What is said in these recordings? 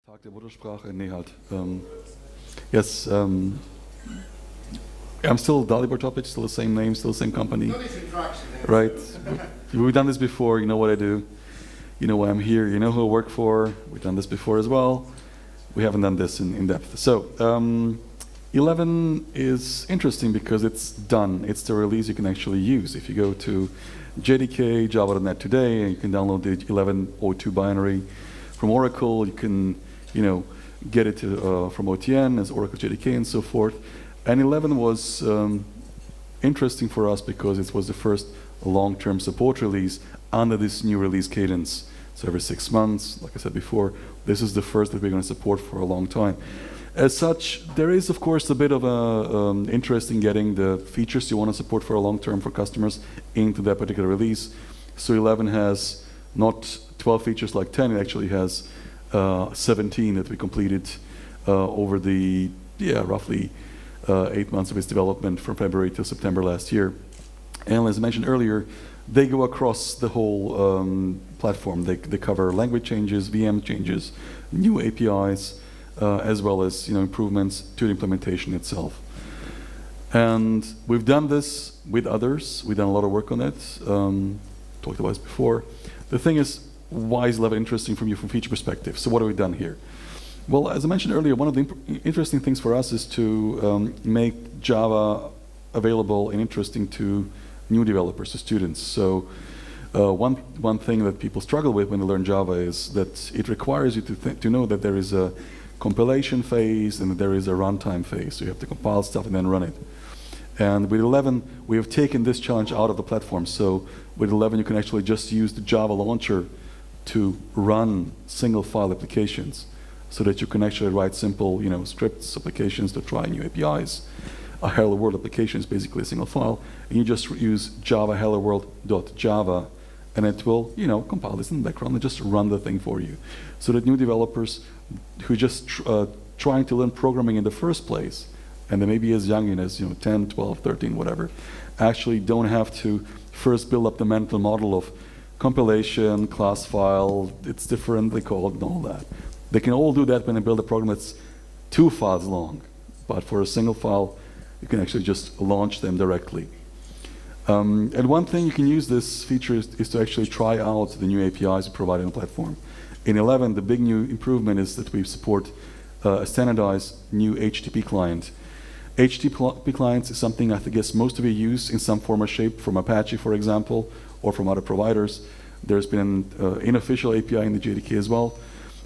Tag der Muttersprache? Nee, halt. Yes, I'm still Dalibor topic, still the same name, still the same company. Right. We've done this before, you know what I do. You know why I'm here, you know who I work for. We've done this before as well. We haven't done this in depth. So, 11 is interesting because it's done. It's the release you can actually use. If you go to JDK, Java.net today, and you can download the 11.02 binary from Oracle, you can, get it from OTN as Oracle JDK and so forth. And 11 was interesting for us because it was the first long-term support release under this new release cadence. So every 6 months, like I said before, this is the first that we're going to support for a long time. As such, there is, of course, a bit of a interest in getting the features you want to support for a long term for customers into that particular release. So 11 has not 12 features like 10, it actually has 17 that we completed over the, roughly 8 months of its development from February to September last year. And as I mentioned earlier, they go across the whole platform. They cover language changes, VM changes, new APIs, as well as improvements to the implementation itself. And we've done this with others. We've done a lot of work on it. Talked about this before. The thing is, why is 11 interesting from feature perspective? So what have we done here? Well, as I mentioned earlier, one of the interesting things for us is to make Java available and interesting to new developers, to students. So one thing that people struggle with when they learn Java is that it requires you to know that there is a compilation phase and that there is a runtime phase. So you have to compile stuff and then run it. And with 11, we have taken this challenge out of the platform. So with 11, you can actually just use the Java launcher to run single file applications so that you can actually write simple scripts, applications to try new APIs. A hello world application is basically a single file, and you just use java hello world.java, and it will compile this in the background and just run the thing for you. So that new developers who just trying to learn programming in the first place, and they may be as young as 10, 12, 13, whatever, actually don't have to first build up the mental model of compilation, class file, it's differently called, and all that. They can all do that when they build a program that's 2 files long, but for a single file, you can actually just launch them directly. And one thing you can use this feature is to actually try out the new APIs we provide on the platform. In 11, the big new improvement is that we support a standardized new HTTP client. HTTP clients is something I guess most of you use in some form or shape from Apache, for example, or from other providers. There's been an unofficial API in the JDK as well.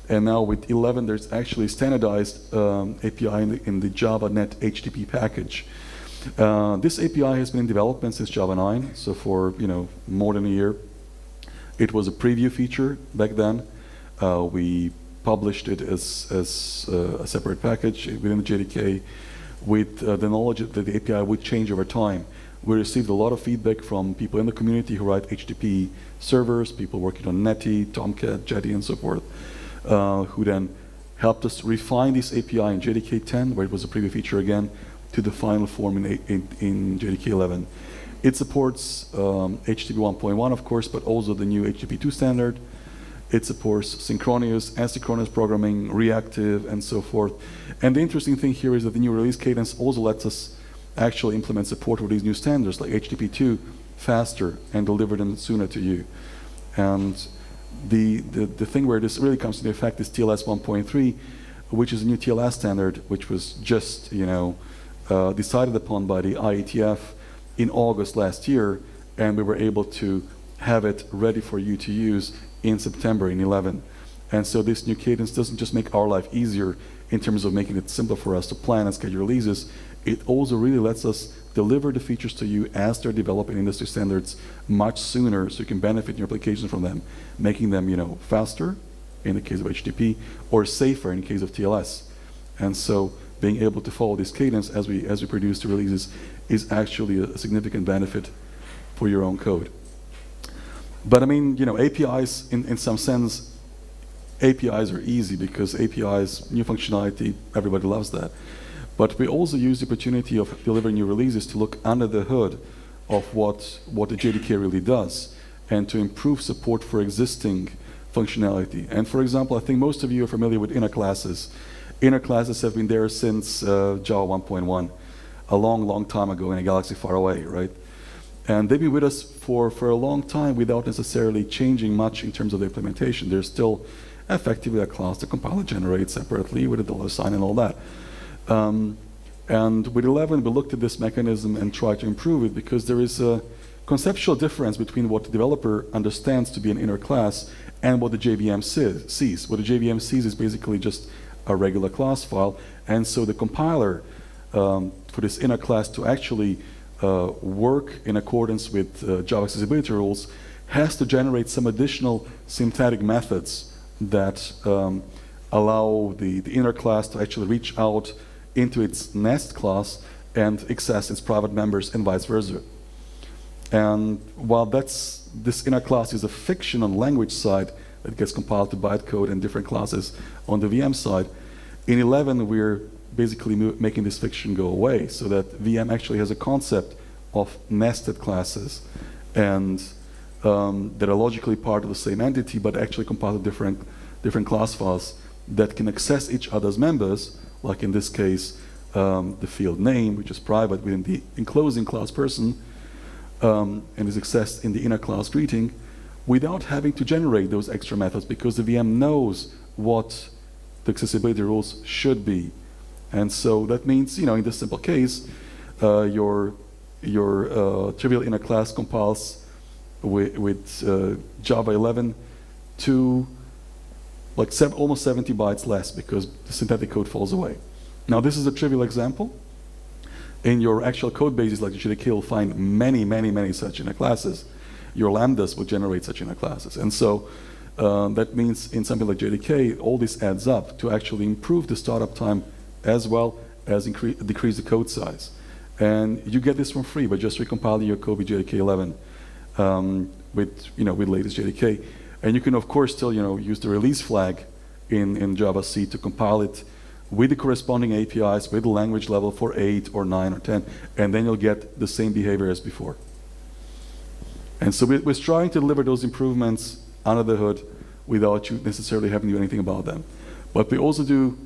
And now with 11, there's actually standardized API in the Java.net HTTP package. This API has been in development since Java 9, so for more than a year. It was a preview feature back then. We published it as a separate package within the JDK with the knowledge that the API would change over time. We received a lot of feedback from people in the community who write HTTP servers, people working on Netty, Tomcat, Jetty, and so forth, who then helped us refine this API in JDK 10, where it was a preview feature again, to the final form in JDK 11. It supports HTTP 1.1, of course, but also the new HTTP 2 standard. It supports synchronous, asynchronous programming, reactive, and so forth. And the interesting thing here is that the new release cadence also lets us actually implement support for these new standards like HTTP 2 faster and deliver them sooner to you. And the thing where this really comes into effect is TLS 1.3, which is a new TLS standard, which was just decided upon by the IETF in August last year, and we were able to have it ready for you to use in September in 11. And so this new cadence doesn't just make our life easier in terms of making it simpler for us to plan and schedule releases, it also really lets us deliver the features to you as they're developing industry standards much sooner, so you can benefit in your applications from them, making them faster in the case of HTTP or safer in the case of TLS. And so being able to follow this cadence as we produce the releases is actually a significant benefit for your own code. But I mean, APIs in some sense, APIs are easy because APIs, new functionality, everybody loves that. But we also use the opportunity of delivering new releases to look under the hood of what the JDK really does and to improve support for existing functionality. And for example, I think most of you are familiar with inner classes. Inner classes have been there since Java 1.1, a long, long time ago in a galaxy far away, right? And they've been with us for a long time without necessarily changing much in terms of the implementation. There's still effectively a class the compiler generates separately with a $sign and all that. And with 11, we looked at this mechanism and tried to improve it because there is a conceptual difference between what the developer understands to be an inner class and what the JVM sees. What the JVM sees is basically just a regular class file, and so the compiler for this inner class to actually work in accordance with Java accessibility rules has to generate some additional syntactic methods that allow the inner class to actually reach out into its nest class and access its private members and vice versa. And while this inner class is a fiction on the language side that gets compiled to bytecode and different classes on the VM side, in 11 we're basically making this fiction go away so that VM actually has a concept of nested classes and that are logically part of the same entity but actually compiled to different class files that can access each other's members, like in this case the field name, which is private within the enclosing class person, and is accessed in the inner class greeting without having to generate those extra methods because the VM knows what the accessibility rules should be. And so that means, in this simple case, your trivial inner class compiles with Java 11 to like almost 70 bytes less because the syntactic code falls away. Now this is a trivial example. In your actual code bases like JDK, you'll find many, many, many such inner classes. Your lambdas will generate such inner classes. And so that means in something like JDK, all this adds up to actually improve the startup time as well as decrease the code size. And you get this for free by just recompiling your code with JDK 11 with latest JDK. And you can, of course, still use the release flag in Java C to compile it with the corresponding APIs, with the language level for 8 or 9 or 10, and then you'll get the same behavior as before. And so we're trying to deliver those improvements under the hood without you necessarily having to do anything about them. But we also do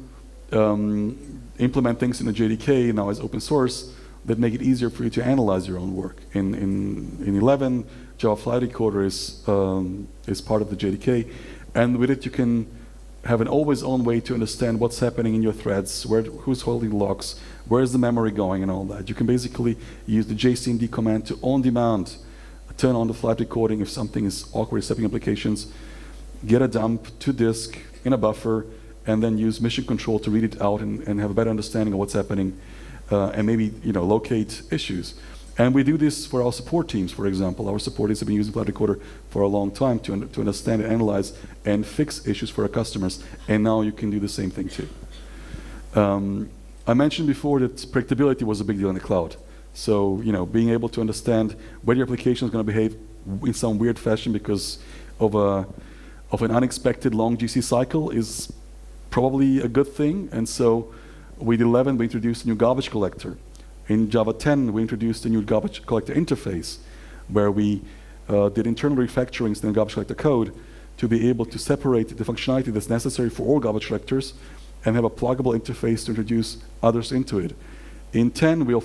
implement things in the JDK now as open source that make it easier for you to analyze your own work. In 11, Java Flight Recorder is part of the JDK, and with it you can have an always-on way to understand what's happening in your threads, who's holding locks, where's the memory going and all that. You can basically use the jcmd command to on-demand turn on the flight recording if something is awkward stepping applications, get a dump to disk in a buffer, and then use mission control to read it out and have a better understanding of what's happening and maybe locate issues. And we do this for our support teams, for example. Our support teams have been using Flight Recorder for a long time to understand and analyze and fix issues for our customers. And now you can do the same thing too. I mentioned before that predictability was a big deal in the cloud. So being able to understand whether your application is going to behave in some weird fashion because of an unexpected long GC cycle is probably a good thing. And so with 11, we introduced a new garbage collector. In Java 10, we introduced a new garbage collector interface where we did internal refactorings in the garbage collector code to be able to separate the functionality that's necessary for all garbage collectors and have a pluggable interface to introduce others into it. In 10, we had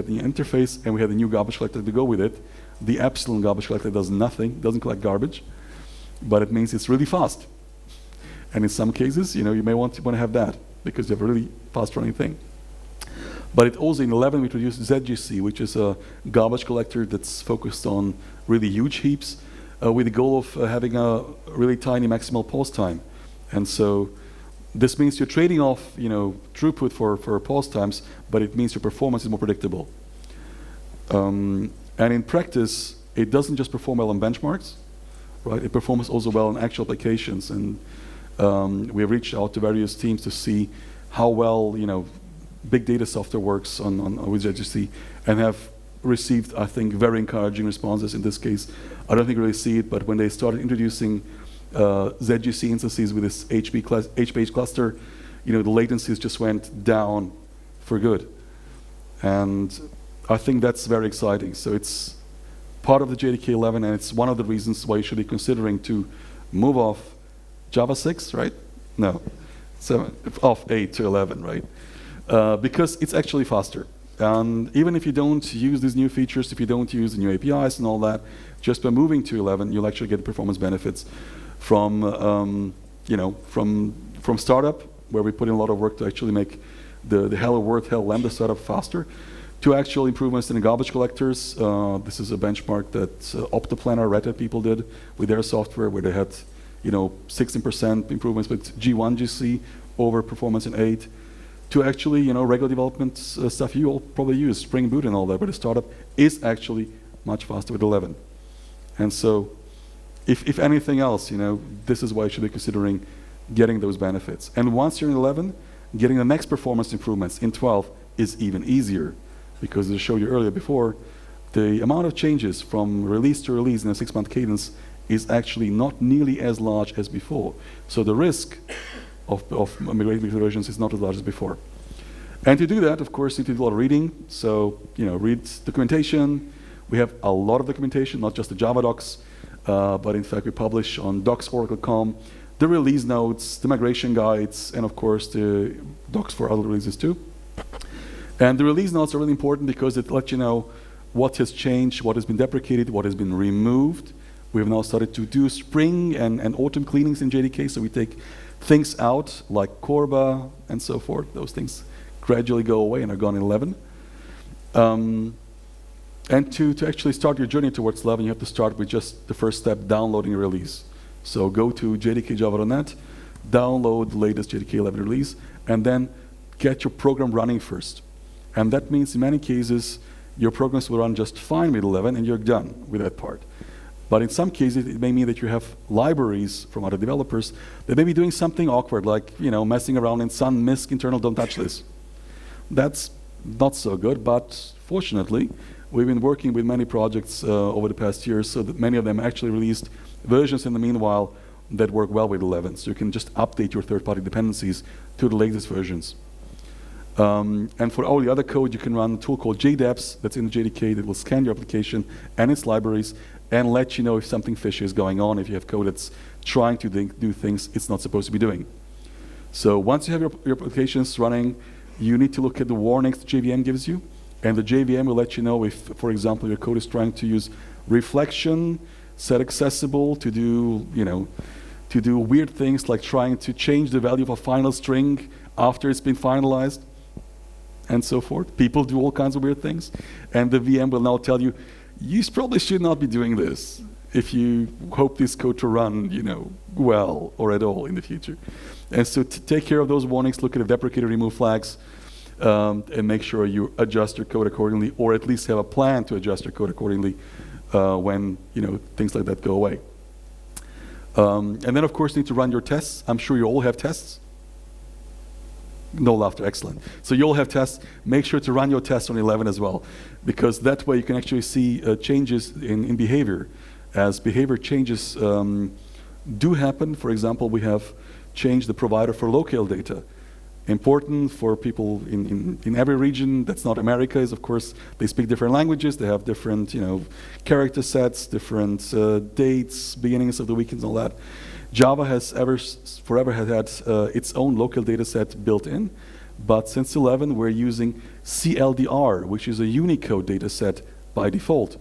the interface and we had the new garbage collector to go with it. The Epsilon garbage collector does nothing, doesn't collect garbage, but it means it's really fast. And in some cases, you may want to have that because you have a really fast running thing. But it also, in 11, we introduced ZGC, which is a garbage collector that's focused on really huge heaps with the goal of having a really tiny maximal pause time. And so this means you're trading off throughput for pause times, but it means your performance is more predictable. And in practice, it doesn't just perform well on benchmarks, right? It performs also well on actual applications. And we have reached out to various teams to see how well big data software works with ZGC, and have received, I think, very encouraging responses. In this case, I don't think you really see it, but when they started introducing ZGC instances with this HPH cluster, the latencies just went down for good. And I think that's very exciting. So it's part of the JDK 11, and it's one of the reasons why you should be considering to move off Java 6, right? No, 7, off 8 to 11, right? Because it's actually faster. And even if you don't use these new features, if you don't use the new APIs and all that, just by moving to 11, you'll actually get performance benefits from, from startup, where we put in a lot of work to actually make the Hello World, Hello Lambda startup faster, to actual improvements in the garbage collectors. This is a benchmark that Optoplanner, Red Hat people did with their software, where they had 16% improvements with G1 GC over performance in 8, to actually regular development stuff you all probably use, Spring Boot and all that, but the startup is actually much faster with 11. And so if anything else, this is why you should be considering getting those benefits. And once you're in 11, getting the next performance improvements in 12 is even easier, because as I showed you earlier before, the amount of changes from release to release in a 6-month cadence is actually not nearly as large as before. So the risk of migrating between versions is not as large as before. And to do that, of course, you need to do a lot of reading. So, read documentation. We have a lot of documentation, not just the Java docs, but in fact we publish on docs.oracle.com the release notes, the migration guides, and of course the docs for other releases too. And the release notes are really important because it lets you know what has changed, what has been deprecated, what has been removed. We've now started to do spring and autumn cleanings in JDK, so we take things out like Corba and so forth. Those things gradually go away and are gone in 11. And to actually start your journey towards 11, you have to start with just the first step, downloading a release. So go to jdkjava.net, download the latest JDK 11 release, and then get your program running first. And that means in many cases, your programs will run just fine with 11 and you're done with that part. But in some cases, it may mean that you have libraries from other developers that may be doing something awkward, like messing around in Sun, MISC, internal, don't touch this. That's not so good, but fortunately, we've been working with many projects over the past years, so that many of them actually released versions in the meanwhile that work well with 11. So you can just update your third-party dependencies to the latest versions. And for all the other code, you can run a tool called JDEPS that's in the JDK that will scan your application and its libraries and let you know if something fishy is going on, if you have code that's trying to do things it's not supposed to be doing. So once you have your applications running, you need to look at the warnings the JVM gives you. And the JVM will let you know if, for example, your code is trying to use reflection, set accessible to do, to do weird things like trying to change the value of a final string after it's been finalized, and so forth. People do all kinds of weird things. And the VM will now tell you, you probably should not be doing this if you hope this code to run, well or at all in the future. And so to take care of those warnings, look at the deprecated remove flags, and make sure you adjust your code accordingly, or at least have a plan to adjust your code accordingly when things like that go away. And then, of course, you need to run your tests. I'm sure you all have tests. No laughter, excellent. So you all have tests. Make sure to run your tests on 11 as well, because that way you can actually see changes in behavior. As behavior changes do happen, for example, we have changed the provider for local data. Important for people in every region that's not America is, of course, they speak different languages, they have different character sets, different dates, beginnings of the weekends, and all that. Java has forever had its own local data set built in, but since 11 we're using CLDR, which is a Unicode data set by default.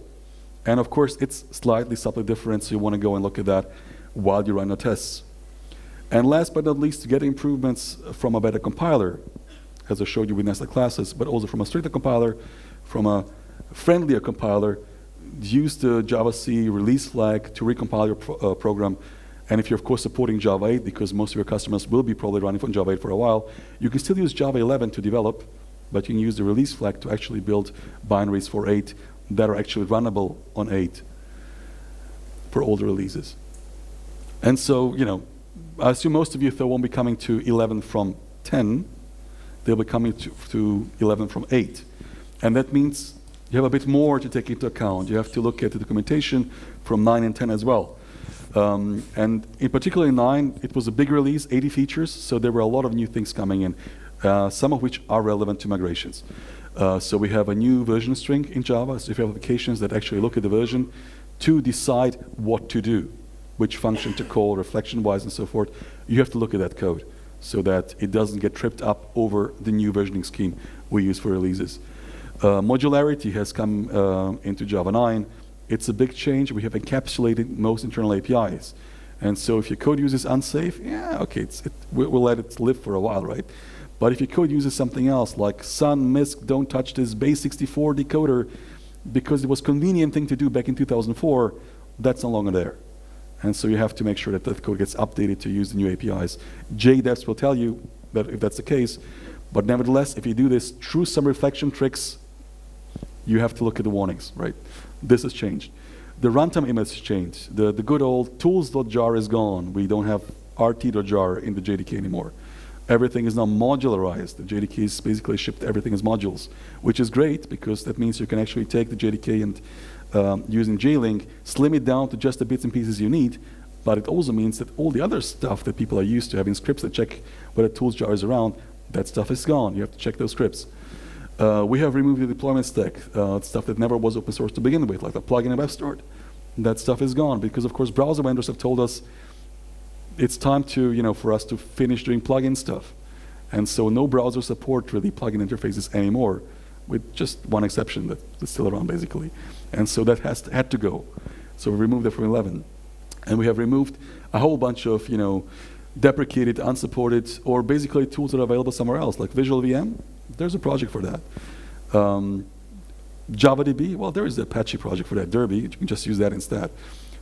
And of course it's slightly subtly different, so you want to go and look at that while you run your tests. And last but not least, to get improvements from a better compiler, as I showed you with nested classes, but also from a stricter compiler, from a friendlier compiler, use the javac release flag to recompile your program. And if you're, of course, supporting Java 8, because most of your customers will be probably running from Java 8 for a while, you can still use Java 11 to develop, but you can use the release flag to actually build binaries for 8 that are actually runnable on 8 for all the releases. And so, I assume most of you though won't be coming to 11 from 10. They'll be coming to 11 from 8. And that means you have a bit more to take into account. You have to look at the documentation from 9 and 10 as well. And in particular in 9, it was a big release, 80 features, so there were a lot of new things coming in, some of which are relevant to migrations. So we have a new version string in Java, so if you have applications that actually look at the version to decide what to do. which function to call reflection-wise and so forth, you have to look at that code so that it doesn't get tripped up over the new versioning scheme we use for releases. Modularity has come into Java 9. It's a big change. We have encapsulated most internal APIs. And so if your code uses unsafe, yeah, okay, we'll let it live for a while, right? But if your code uses something else, like sun, misc, don't touch this base64 decoder, because it was a convenient thing to do back in 2004, that's no longer there. And so you have to make sure that that code gets updated to use the new APIs. JDevs will tell you that if that's the case, but nevertheless, if you do this through some reflection tricks, you have to look at the warnings, right? This has changed. The runtime image has changed. The good old tools.jar is gone. We don't have rt.jar in the JDK anymore. Everything is now modularized. The JDK is basically shipped everything as modules, which is great because that means you can actually take the JDK and using JLink, slim it down to just the bits and pieces you need, but it also means that all the other stuff that people are used to, having scripts that check whether tools jar is around, that stuff is gone. You have to check those scripts. We have removed the deployment stack, stuff that never was open source to begin with, like the plugin and web start. That stuff is gone because, of course, browser vendors have told us it's time to, for us to finish doing plugin stuff. And so no browser support really plugin interfaces anymore, with just one exception that's still around, basically. And so that had to go. So we removed it from 11. And we have removed a whole bunch of, deprecated, unsupported, or basically tools that are available somewhere else, like Visual VM. There's a project for that. JavaDB, well, there is the Apache project for that, Derby. You can just use that instead.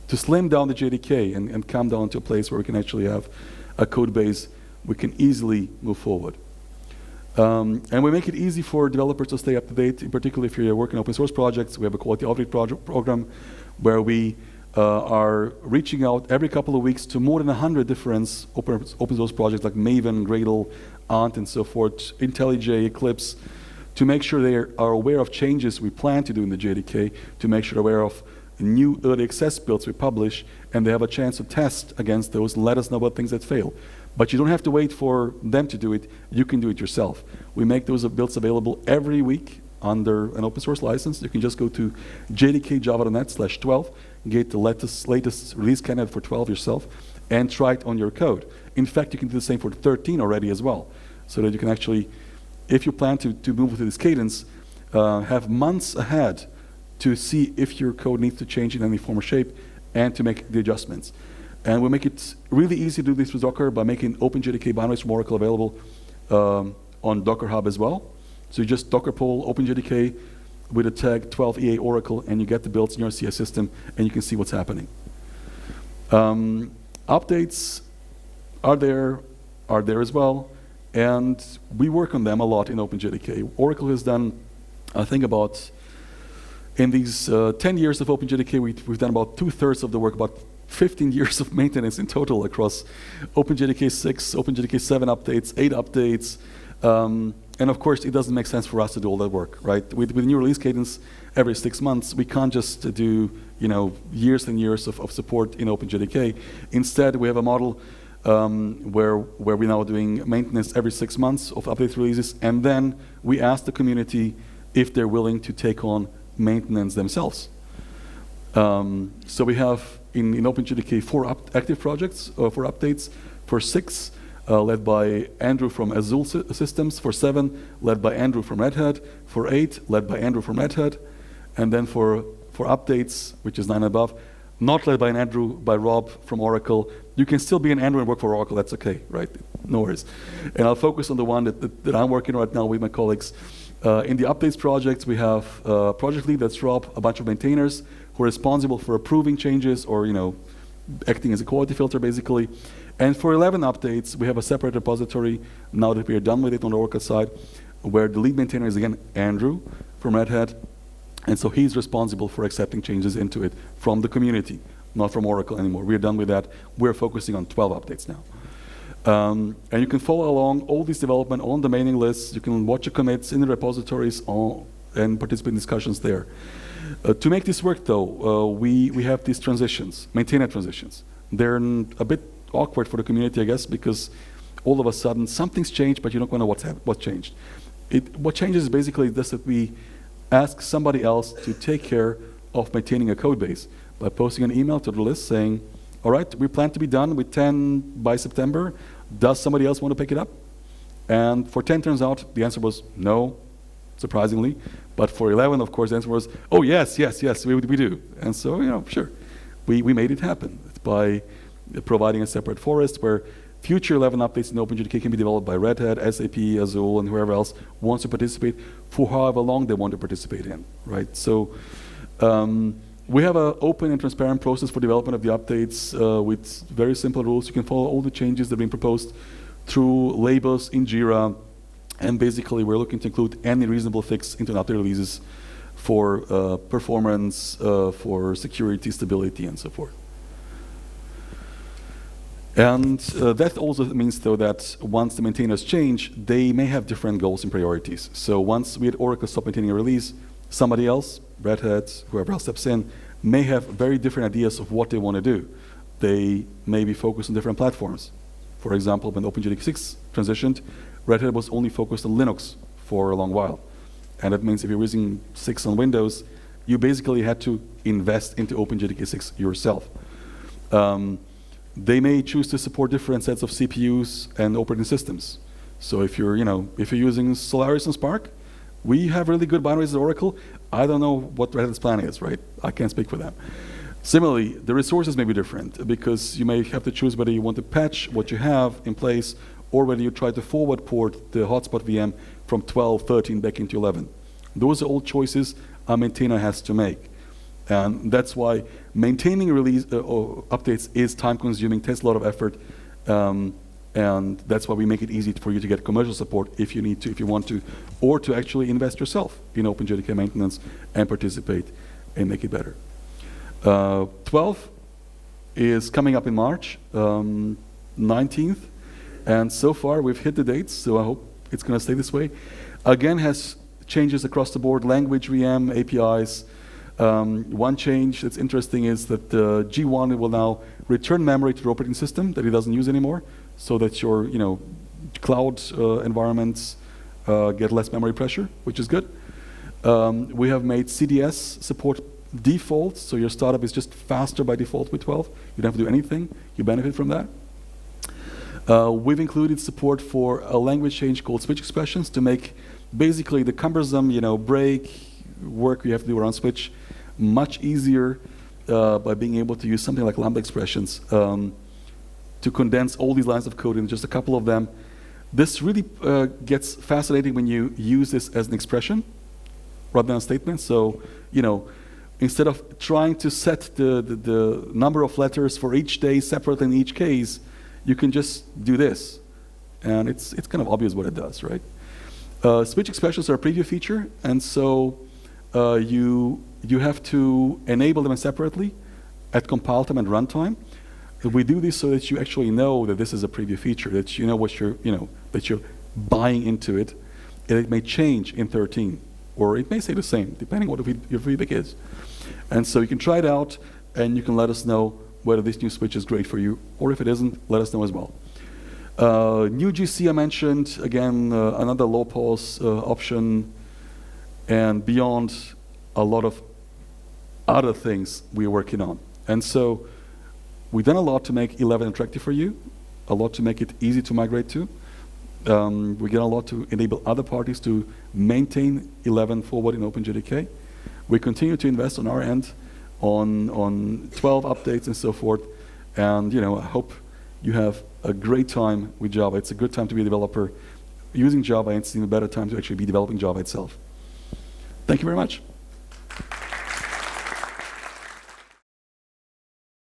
To slim down the JDK and come down to a place where we can actually have a code base, we can easily move forward. And we make it easy for developers to stay up to date, in particular if you're working on open source projects. We have a quality audit program where we are reaching out every couple of weeks to more than 100 different open source projects like Maven, Gradle, Ant, and so forth, IntelliJ, Eclipse, to make sure they are aware of changes we plan to do in the JDK, to make sure they're aware of new early access builds we publish, and they have a chance to test against those and let us know about things that fail. But you don't have to wait for them to do it. You can do it yourself. We make those builds available every week under an open source license. You can just go to jdkjava.net/12, get the latest release candidate for 12 yourself, and try it on your code. In fact, you can do the same for 13 already as well, so that you can actually, if you plan to move to this cadence, have months ahead to see if your code needs to change in any form or shape and to make the adjustments. And we make it really easy to do this with Docker by making OpenJDK binaries from Oracle available on Docker Hub as well. So you just Docker pull OpenJDK with a tag 12EA Oracle, and you get the builds in your CS system, and you can see what's happening. Updates are there as well, and we work on them a lot in OpenJDK. Oracle has done, I think, about in these 10 years of OpenJDK, we've done about 2/3 of the work, about 15 years of maintenance in total across OpenJDK 6, OpenJDK 7 updates, 8 updates. And of course, it doesn't make sense for us to do all that work, right? With new release cadence every 6 months, we can't just do years and years of support in OpenJDK. Instead, we have a model where we're now doing maintenance every 6 months of update releases, and then we ask the community if they're willing to take on maintenance themselves. So we have in OpenJDK 4 active projects for updates, for 6 led by Andrew from Azul Systems, for 7 led by Andrew from Red Hat, for 8 led by Andrew from Red Hat, and then for updates, which is 9 and above, not led by an Andrew, by Rob from Oracle. You can still be an Andrew and work for Oracle, that's okay, right? No worries. And I'll focus on the one that I'm working on right now with my colleagues. In the updates projects, we have a project lead, that's Rob, a bunch of maintainers who are responsible for approving changes or acting as a quality filter, basically. And for 11 updates, we have a separate repository, now that we are done with it on the Oracle side, where the lead maintainer is, again, Andrew from Red Hat. And so he's responsible for accepting changes into it from the community, not from Oracle anymore. We're done with that. We're focusing on 12 updates now. And you can follow along all this development on the mailing lists. You can watch the commits in the repositories and participate in discussions there. To make this work, though, we have these transitions, maintainer transitions. They're a bit awkward for the community, I guess, because all of a sudden something's changed, but you don't know what changed. What changes is basically this, that we ask somebody else to take care of maintaining a code base by posting an email to the list saying, all right, we plan to be done with 10 by September. Does somebody else want to pick it up? And for 10 turns out, the answer was no, surprisingly. But for 11, of course, the answer was, oh, yes, we do. And so, sure, we made it happen by providing a separate forest where future 11 updates in OpenJDK can be developed by Red Hat, SAP, Azul, and whoever else wants to participate for however long they want to participate in, right? So we have an open and transparent process for development of the updates with very simple rules. You can follow all the changes that are being proposed through labels in Jira. And basically, we're looking to include any reasonable fix into an update releases for performance, for security, stability, and so forth. And that also means, though, that once the maintainers change, they may have different goals and priorities. So once we at Oracle stop maintaining a release, somebody else, Red Hat, whoever else steps in, may have very different ideas of what they want to do. They may be focused on different platforms. For example, when OpenJDK 6 transitioned, Red Hat was only focused on Linux for a long while. And that means if you're using 6 on Windows, you basically had to invest into OpenJDK 6 yourself. They may choose to support different sets of CPUs and operating systems. So if you're using Solaris and Spark, we have really good binaries at Oracle. I don't know what Red Hat's plan is, right? I can't speak for them. Similarly, the resources may be different because you may have to choose whether you want to patch what you have in place or whether you try to forward port the hotspot VM from 12, 13 back into 11. Those are all choices a maintainer has to make. And that's why maintaining release updates is time-consuming, takes a lot of effort, and that's why we make it easy for you to get commercial support if you need to, if you want to, or to actually invest yourself in OpenJDK maintenance and participate and make it better. 12 is coming up in March 19th, and so far we've hit the dates, so I hope it's going to stay this way. Again, has changes across the board, language VM, APIs. One change that's interesting is that G1 will now return memory to the operating system that it doesn't use anymore, so that your cloud environments get less memory pressure, which is good. We have made CDS support default, so your startup is just faster by default with 12. You don't have to do anything. You benefit from that. We've included support for a language change called switch expressions to make basically the cumbersome break work you have to do around switch much easier by being able to use something like lambda expressions to condense all these lines of code into just a couple of them. This really gets fascinating when you use this as an expression rather than a statement. So, instead of trying to set the number of letters for each day separate in each case, you can just do this. And it's kind of obvious what it does, right? Switch expressions are a preview feature, and so you have to enable them separately at compile time and runtime. We do this so that you actually know that this is a preview feature, that you know what that you're buying into it, and it may change in 13, or it may stay the same, depending on what your feedback is. And so you can try it out, and you can let us know whether this new switch is great for you, or if it isn't, let us know as well. New GC I mentioned, again, another low pause option, and beyond a lot of other things we're working on. And so we've done a lot to make 11 attractive for you, a lot to make it easy to migrate to. We get a lot to enable other parties to maintain 11 forward in OpenJDK. We continue to invest on our end on 12 updates and so forth. And I hope you have a great time with Java. It's a good time to be a developer using Java, and it's an even better time to actually be developing Java itself. Thank you very much.